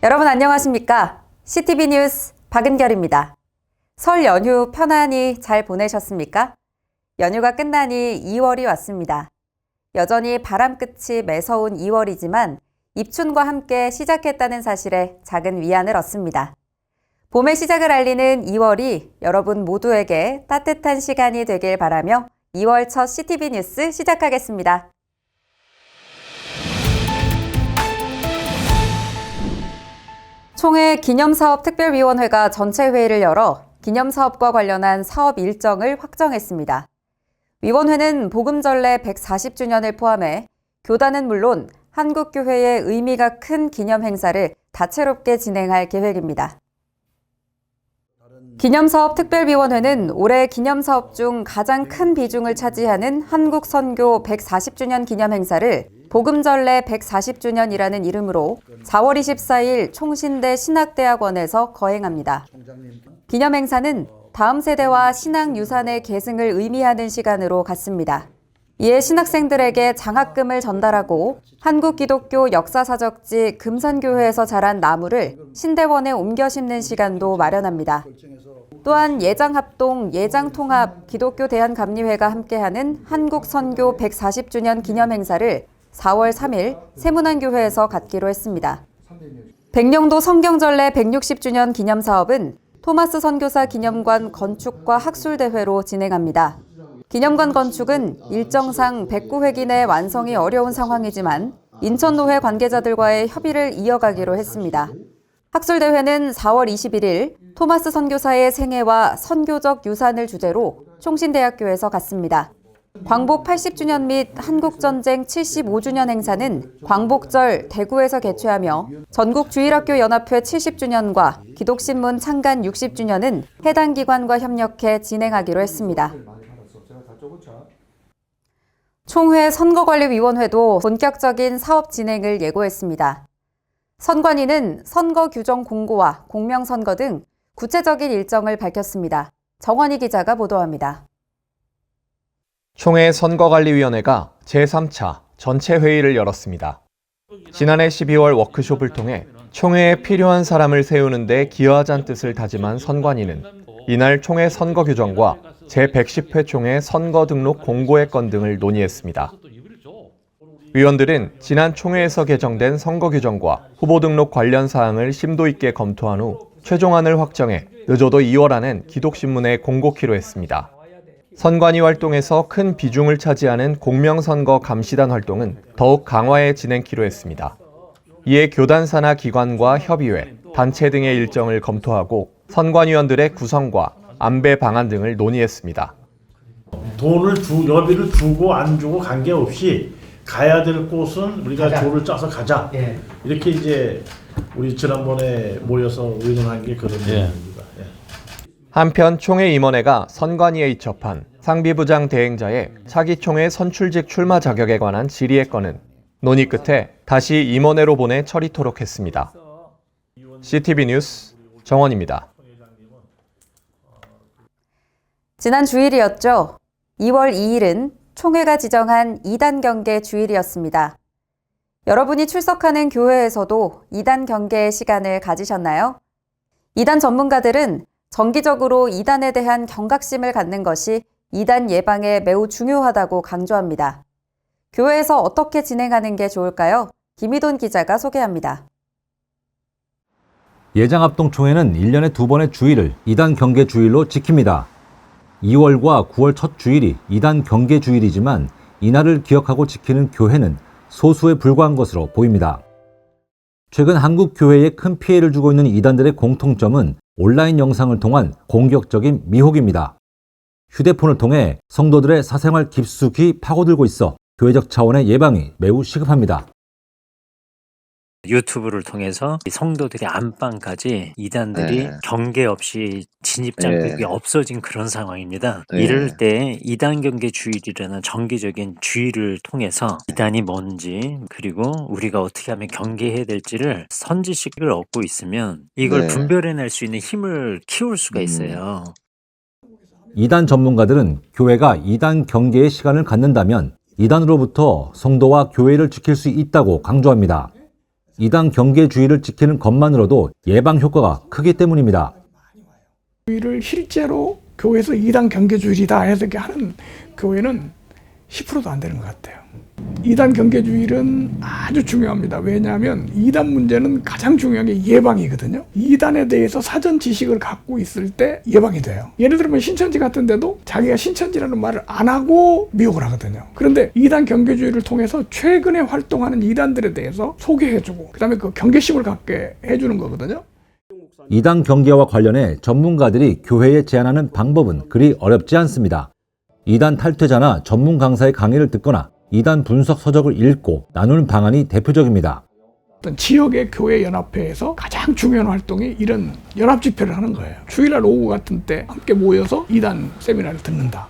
여러분 안녕하십니까? CTV 뉴스 박은결입니다. 설 연휴 편안히 잘 보내셨습니까? 연휴가 끝나니 2월이 왔습니다. 여전히 바람 끝이 매서운 2월이지만 입춘과 함께 시작했다는 사실에 작은 위안을 얻습니다. 봄의 시작을 알리는 2월이 여러분 모두에게 따뜻한 시간이 되길 바라며 2월 첫 CTV 뉴스 시작하겠습니다. 총회 기념사업특별위원회가 전체 회의를 열어 기념사업과 관련한 사업 일정을 확정했습니다. 위원회는 복음전래 140주년을 포함해 교단은 물론 한국교회의 의미가 큰 기념 행사를 다채롭게 진행할 계획입니다. 기념사업특별위원회는 올해 기념사업 중 가장 큰 비중을 차지하는 한국선교 140주년 기념 행사를 복음전래 140주년이라는 이름으로 4월 24일 총신대 신학대학원에서 거행합니다. 기념 행사는 다음 세대와 신앙유산의 계승을 의미하는 시간으로 갖습니다. 이에 신학생들에게 장학금을 전달하고 한국 기독교 역사사적지 금산교회에서 자란 나무를 신대원에 옮겨 심는 시간도 마련합니다. 또한 예장합동, 예장통합, 기독교 대한감리회가 함께하는 한국선교 140주년 기념 행사를 4월 3일 세문안교회에서 갖기로 했습니다. 백령도 성경전래 160주년 기념사업은 토마스 선교사 기념관 건축과 학술대회로 진행합니다. 기념관 건축은 일정상 109회기 내 완성이 어려운 상황이지만 인천노회 관계자들과의 협의를 이어가기로 했습니다. 학술대회는 4월 21일 토마스 선교사의 생애와 선교적 유산을 주제로 총신대학교에서 갖습니다. 광복 80주년 및 한국전쟁 75주년 행사는 광복절 대구에서 개최하며 전국주일학교연합회 70주년과 기독신문 창간 60주년은 해당 기관과 협력해 진행하기로 했습니다. 총회 선거관리위원회도 본격적인 사업 진행을 예고했습니다. 선관위는 선거 규정 공고와 공명선거 등 구체적인 일정을 밝혔습니다. 정원희 기자가 보도합니다. 총회 선거관리위원회가 제3차 전체 회의를 열었습니다. 지난해 12월 워크숍을 통해 총회에 필요한 사람을 세우는 데 기여하자는 뜻을 다짐한 선관위는 이날 총회 선거 규정과 제110회 총회 선거 등록 공고의 건 등을 논의했습니다. 위원들은 지난 총회에서 개정된 선거 규정과 후보 등록 관련 사항을 심도 있게 검토한 후 최종안을 확정해 늦어도 2월 안엔 기독신문에 공고키로 했습니다. 선관위 활동에서 큰 비중을 차지하는 공명선거 감시단 활동은 더욱 강화해 진행키로 했습니다. 이에 교단 산하 기관과 협의회, 단체 등의 일정을 검토하고 선관위원들의 구성과 안배 방안 등을 논의했습니다. 여비를 주고 안 주고 관계없이 가야 될 곳은 우리가 조를 짜서 가자. 이렇게 이제 우리 지난번에 모여서 의논한 게 그런 내용입니다. 한편 총회 임원회가 선관위에 이첩한 상비부장 대행자의 차기 총회 선출직 출마 자격에 관한 질의의 건은 논의 끝에 다시 임원회로 보내 처리토록 했습니다. CTV 뉴스 정원입니다. 지난 주일이었죠. 2월 2일은 총회가 지정한 2단 경계 주일이었습니다. 여러분이 출석하는 교회에서도 2단 경계의 시간을 가지셨나요? 2단 전문가들은 정기적으로 2단에 대한 경각심을 갖는 것이 2단 예방에 매우 중요하다고 강조합니다. 교회에서 어떻게 진행하는 게 좋을까요? 김희돈 기자가 소개합니다. 예장합동총회는 1년에 2번의 주일을 2단 경계 주일로 지킵니다. 2월과 9월 첫 주일이 2단 경계 주일이지만 이날을 기억하고 지키는 교회는 소수에 불과한 것으로 보입니다. 최근 한국 교회에 큰 피해를 주고 있는 이단들의 공통점은 온라인 영상을 통한 공격적인 미혹입니다. 휴대폰을 통해 성도들의 사생활 깊숙이 파고들고 있어 교회적 차원의 예방이 매우 시급합니다. 유튜브를 통해서 성도들의 안방까지 이단들이 경계 없이 진입 장벽이 없어진 그런 상황입니다. 이럴 때 이단 경계 주일이라는 정기적인 주일을 통해서 이단이 뭔지 그리고 우리가 어떻게 하면 경계해야 될지를 선지식을 얻고 있으면 이걸 분별해낼 수 있는 힘을 키울 수가 있어요. 이단 전문가들은 교회가 이단 경계의 시간을 갖는다면 이단으로부터 성도와 교회를 지킬 수 있다고 강조합니다. 이단 경계주의를 지키는 것만으로도 예방 효과가 크기 때문입니다. 주의를 실제로 교회에서 이단 경계주의다 해서 이렇게 하는 교회는 10%도 안 되는 것 같아요. 이단 경계주의는 아주 중요합니다. 왜냐하면 이단 문제는 가장 중요한 게 예방이거든요. 이단에 대해서 사전 지식을 갖고 있을 때 예방이 돼요. 예를 들면 신천지 같은 데도 자기가 신천지라는 말을 안 하고 미혹을 하거든요. 그런데 이단 경계주의를 통해서 최근에 활동하는 이단들에 대해서 소개해주고 그다음에 그 경계심을 갖게 해주는 거거든요. 이단 경계와 관련해 전문가들이 교회에 제안하는 방법은 그리 어렵지 않습니다. 이단 탈퇴자나 전문 강사의 강의를 듣거나 이단 분석 서적을 읽고 나누는 방안이 대표적입니다. 어떤 지역의 교회 연합회에서 가장 중요한 활동이 이런 연합 집회를 하는 거예요. 주일날 오후 같은 때 함께 모여서 이단 세미나를 듣는다.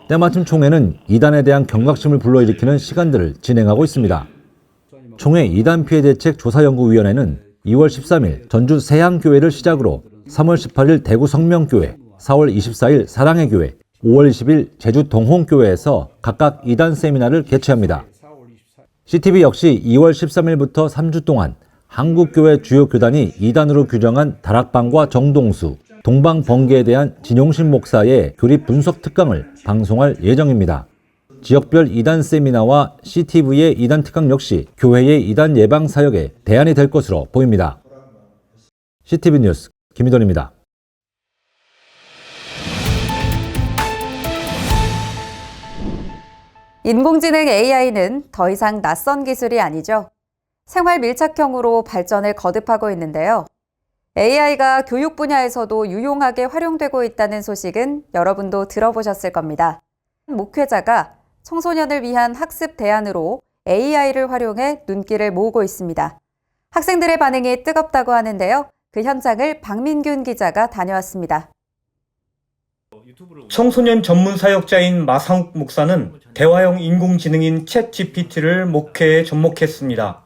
때마침 총회는 이단에 대한 경각심을 불러일으키는 시간들을 진행하고 있습니다. 총회 이단 피해 대책 조사연구위원회는 2월 13일 전주 세양교회를 시작으로 3월 18일 대구 성명교회, 4월 24일 사랑의 교회, 5월 20일 제주 동홍교회에서 각각 이단 세미나를 개최합니다. CTV 역시 2월 13일부터 3주 동안 한국교회 주요 교단이 이단으로 규정한 다락방과 정동수, 동방번개에 대한 진용신 목사의 교리 분석 특강을 방송할 예정입니다. 지역별 이단 세미나와 CTV의 이단 특강 역시 교회의 이단 예방 사역에 대안이 될 것으로 보입니다. CTV 뉴스 김희돈입니다. 인공지능 AI는 더 이상 낯선 기술이 아니죠. 생활 밀착형으로 발전을 거듭하고 있는데요. AI가 교육 분야에서도 유용하게 활용되고 있다는 소식은 여러분도 들어보셨을 겁니다. 목회자가 청소년을 위한 학습 대안으로 AI를 활용해 눈길을 모으고 있습니다. 학생들의 반응이 뜨겁다고 하는데요. 그 현장을 박민균 기자가 다녀왔습니다. 청소년 전문 사역자인 마상욱 목사는 대화형 인공지능인 챗GPT를 목회에 접목했습니다.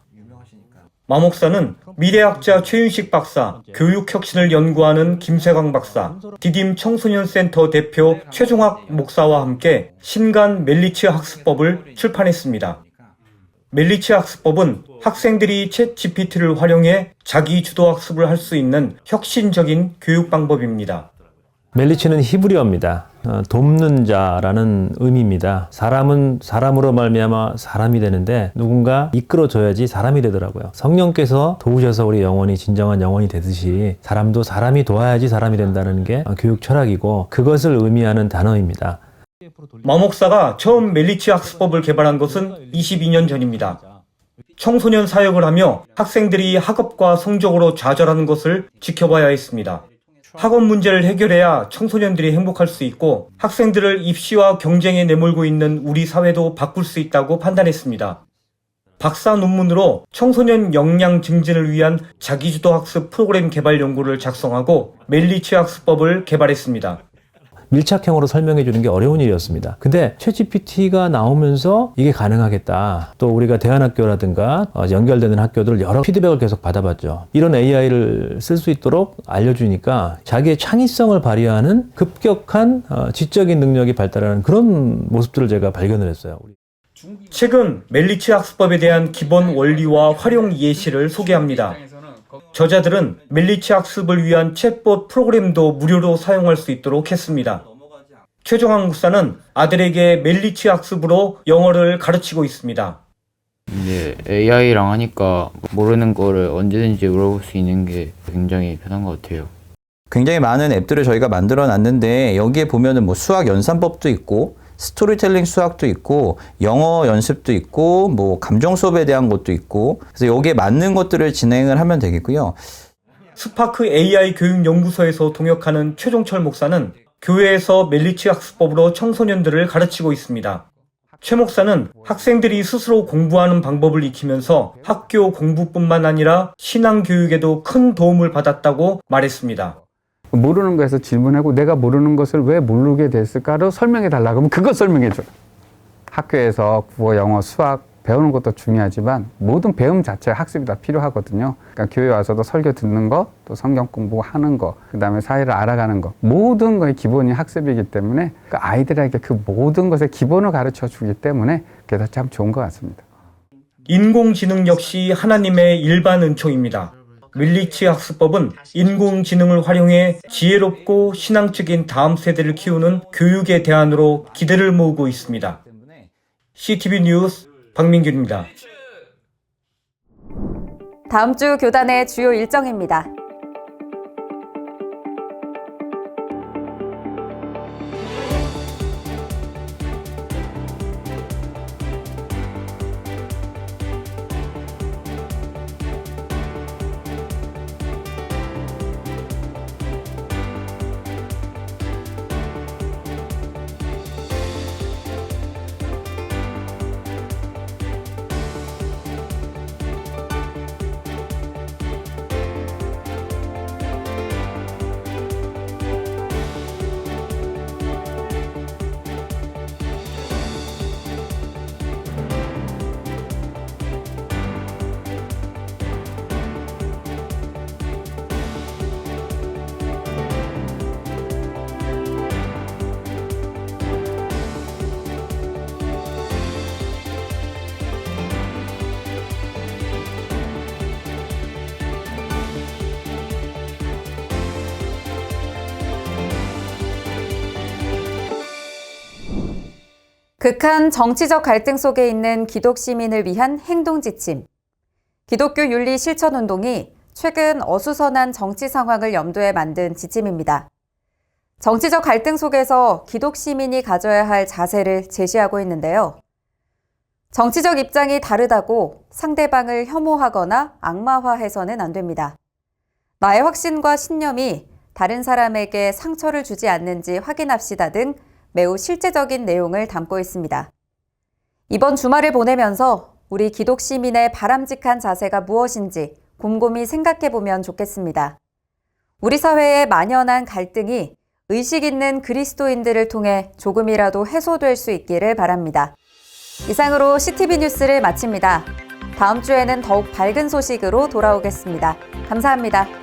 마 목사는 미래학자 최윤식 박사, 교육혁신을 연구하는 김세광 박사, 디딤 청소년센터 대표 최종학 목사와 함께 신간 멜리츠 학습법을 출판했습니다. 멜리츠 학습법은 학생들이 챗GPT를 활용해 자기 주도 학습을 할 수 있는 혁신적인 교육 방법입니다. 멜리츠는 히브리어입니다. 돕는 자라는 의미입니다. 사람은 사람으로 말미암아 사람이 되는데 누군가 이끌어줘야지 사람이 되더라고요. 성령께서 도우셔서 우리 영혼이 진정한 영혼이 되듯이 사람도 사람이 도와야지 사람이 된다는 게 교육 철학이고 그것을 의미하는 단어입니다. 마 목사가 처음 멜리츠 학습법을 개발한 것은 22년 전입니다. 청소년 사역을 하며 학생들이 학업과 성적으로 좌절하는 것을 지켜봐야 했습니다. 학업 문제를 해결해야 청소년들이 행복할 수 있고 학생들을 입시와 경쟁에 내몰고 있는 우리 사회도 바꿀 수 있다고 판단했습니다. 박사 논문으로 청소년 역량 증진을 위한 자기주도 학습 프로그램 개발 연구를 작성하고 멜리츠 학습법을 개발했습니다. 밀착형으로 설명해 주는 게 어려운 일이었습니다. 근데 챗GPT가 나오면서 이게 가능하겠다. 또 우리가 대안학교라든가 연결되는 학교들 여러 피드백을 계속 받아봤죠. 이런 AI를 쓸 수 있도록 알려주니까 자기의 창의성을 발휘하는 급격한 지적인 능력이 발달하는 그런 모습들을 제가 발견을 했어요. 최근 멜리츠 학습법에 대한 기본 원리와 활용 예시를 소개합니다. 저자들은 멜리츠 학습을 위한 챗봇 프로그램도 무료로 사용할 수 있도록 했습니다. 최종학 목사는 아들에게 멜리츠 학습으로 영어를 가르치고 있습니다. 이제 AI랑 하니까 모르는 거를 언제든지 물어볼 수 있는 게 굉장히 편한 것 같아요. 굉장히 많은 앱들을 저희가 만들어 놨는데 여기에 보면은 뭐 수학 연산법도 있고 스토리텔링 수학도 있고 영어 연습도 있고 뭐 감정 수업에 대한 것도 있고 그래서 여기에 맞는 것들을 진행을 하면 되겠고요. 스파크 AI 교육연구소에서 동역하는 최종철 목사는 교회에서 멜리츠 학습법으로 청소년들을 가르치고 있습니다. 최 목사는 학생들이 스스로 공부하는 방법을 익히면서 학교 공부뿐만 아니라 신앙 교육에도 큰 도움을 받았다고 말했습니다. 모르는 거에서 질문하고 내가 모르는 것을 왜 모르게 됐을까를 설명해 달라고 하면 그거 설명해 줘요. 학교에서 국어, 영어, 수학 배우는 것도 중요하지만 모든 배움 자체가 학습이 다 필요하거든요. 그러니까 교회 와서도 설교 듣는 거, 또 성경 공부하는 거, 그 다음에 사회를 알아가는 거 모든 거의 기본이 학습이기 때문에 그 아이들에게 그 모든 것의 기본을 가르쳐 주기 때문에 그게 참 좋은 것 같습니다. 인공지능 역시 하나님의 일반 은총입니다. 밀리치 학습법은 인공지능을 활용해 지혜롭고 신앙적인 다음 세대를 키우는 교육의 대안으로 기대를 모으고 있습니다. CTV 뉴스 박민균입니다. 다음 주 교단의 주요 일정입니다. 극한 정치적 갈등 속에 있는 기독 시민을 위한 행동 지침. 기독교 윤리 실천 운동이 최근 어수선한 정치 상황을 염두에 만든 지침입니다. 정치적 갈등 속에서 기독 시민이 가져야 할 자세를 제시하고 있는데요. 정치적 입장이 다르다고 상대방을 혐오하거나 악마화해서는 안 됩니다. 나의 확신과 신념이 다른 사람에게 상처를 주지 않는지 확인합시다 등 매우 실제적인 내용을 담고 있습니다. 이번 주말을 보내면서 우리 기독 시민의 바람직한 자세가 무엇인지 곰곰이 생각해 보면 좋겠습니다. 우리 사회의 만연한 갈등이 의식 있는 그리스도인들을 통해 조금이라도 해소될 수 있기를 바랍니다. 이상으로 CTV 뉴스를 마칩니다. 다음 주에는 더욱 밝은 소식으로 돌아오겠습니다. 감사합니다.